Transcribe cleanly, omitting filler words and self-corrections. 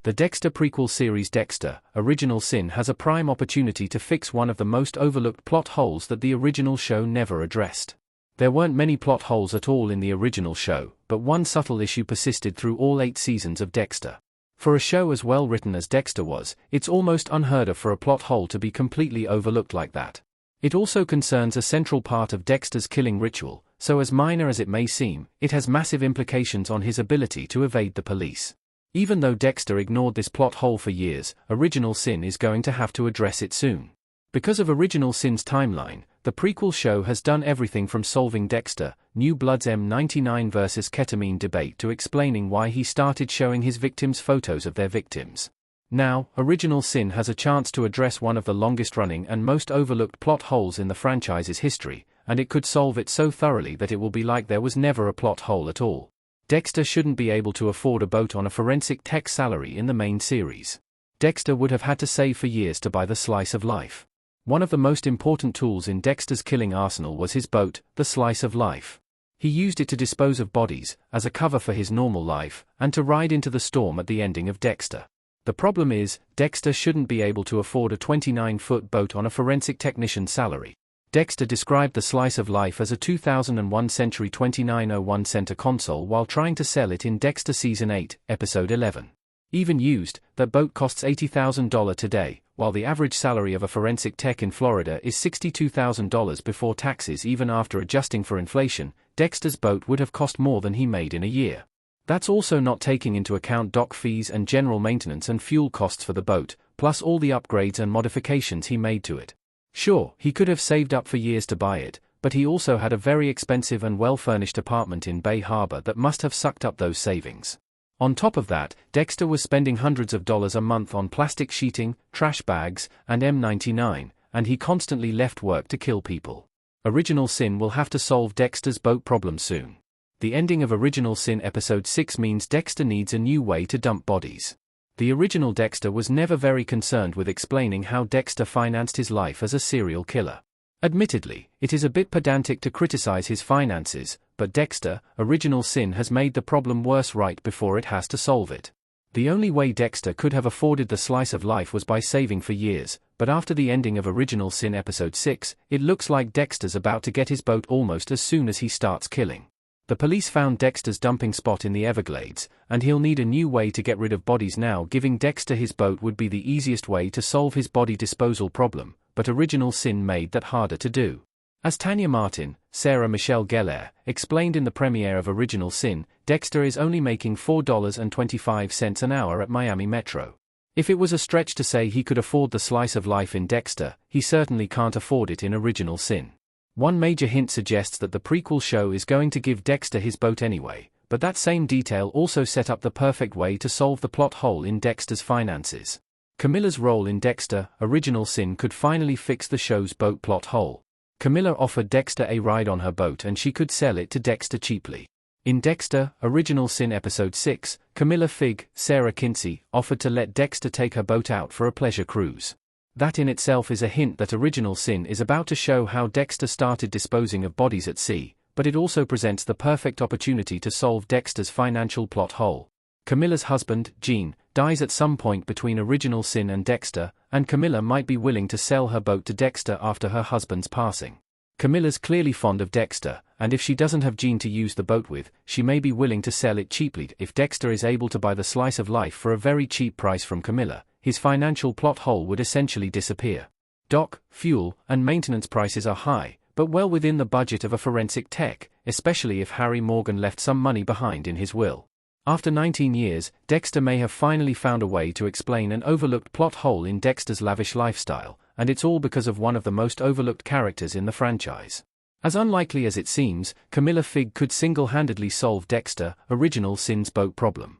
The Dexter prequel series Dexter, Original Sin has a prime opportunity to fix one of the most overlooked plot holes that the original show never addressed. There weren't many plot holes at all in the original show, but one subtle issue persisted through all 8 seasons of Dexter. For a show as well written as Dexter was, it's almost unheard of for a plot hole to be completely overlooked like that. It also concerns a central part of Dexter's killing ritual, so as minor as it may seem, it has massive implications on his ability to evade the police. Even though Dexter ignored this plot hole for years, Original Sin is going to have to address it soon. Because of Original Sin's timeline, the prequel show has done everything from solving Dexter, New Blood's M99 versus ketamine debate to explaining why he started showing his victims photos of their victims. Now, Original Sin has a chance to address one of the longest-running and most overlooked plot holes in the franchise's history, and it could solve it so thoroughly that it will be like there was never a plot hole at all. Dexter shouldn't be able to afford a boat on a forensic tech salary in the main series. Dexter would have had to save for years to buy the slice of life. One of the most important tools in Dexter's killing arsenal was his boat, the Slice of Life. He used it to dispose of bodies, as a cover for his normal life, and to ride into the storm at the ending of Dexter. The problem is, Dexter shouldn't be able to afford a 29-foot boat on a forensic technician's salary. Dexter described the Slice of Life as a 2001 Century 2901 center console while trying to sell it in Dexter Season 8, Episode 11. Even used, that boat costs $80,000 today, while the average salary of a forensic tech in Florida is $62,000 before taxes. Even after adjusting for inflation, Dexter's boat would have cost more than he made in a year. That's also not taking into account dock fees and general maintenance and fuel costs for the boat, plus all the upgrades and modifications he made to it. Sure, he could have saved up for years to buy it, but he also had a very expensive and well-furnished apartment in Bay Harbor that must have sucked up those savings. On top of that, Dexter was spending hundreds of dollars a month on plastic sheeting, trash bags, and M99, and he constantly left work to kill people. Original Sin will have to solve Dexter's boat problem soon. The ending of Original Sin Episode 6 means Dexter needs a new way to dump bodies. The original Dexter was never very concerned with explaining how Dexter financed his life as a serial killer. Admittedly, it is a bit pedantic to criticize his finances, but Dexter, Original Sin has made the problem worse right before it has to solve it. The only way Dexter could have afforded the Slice of Life was by saving for years, but after the ending of Original Sin Episode 6, it looks like Dexter's about to get his boat almost as soon as he starts killing. The police found Dexter's dumping spot in the Everglades, and he'll need a new way to get rid of bodies now. Giving Dexter his boat would be the easiest way to solve his body disposal problem, but Original Sin made that harder to do. As Tanya Martin, Sarah Michelle Gellar, explained in the premiere of Original Sin, Dexter is only making $4.25 an hour at Miami Metro. If it was a stretch to say he could afford the Slice of Life in Dexter, he certainly can't afford it in Original Sin. One major hint suggests that the prequel show is going to give Dexter his boat anyway, but that same detail also set up the perfect way to solve the plot hole in Dexter's finances. Camilla's role in Dexter, Original Sin could finally fix the show's boat plot hole. Camilla offered Dexter a ride on her boat and she could sell it to Dexter cheaply. In Dexter, Original Sin Episode 6, Camilla Fig, Sarah Kinsey, offered to let Dexter take her boat out for a pleasure cruise. That in itself is a hint that Original Sin is about to show how Dexter started disposing of bodies at sea, but it also presents the perfect opportunity to solve Dexter's financial plot hole. Camilla's husband, Gene, dies at some point between Original Sin and Dexter, and Camilla might be willing to sell her boat to Dexter after her husband's passing. Camilla's clearly fond of Dexter, and if she doesn't have Gene to use the boat with, she may be willing to sell it cheaply. If Dexter is able to buy the Slice of Life for a very cheap price from Camilla, his financial plot hole would essentially disappear. Dock, fuel, and maintenance prices are high, but well within the budget of a forensic tech, especially if Harry Morgan left some money behind in his will. After 19 years, Dexter may have finally found a way to explain an overlooked plot hole in Dexter's lavish lifestyle, and it's all because of one of the most overlooked characters in the franchise. As unlikely as it seems, Camilla Fig could single-handedly solve Dexter, Original Sin's boat problem.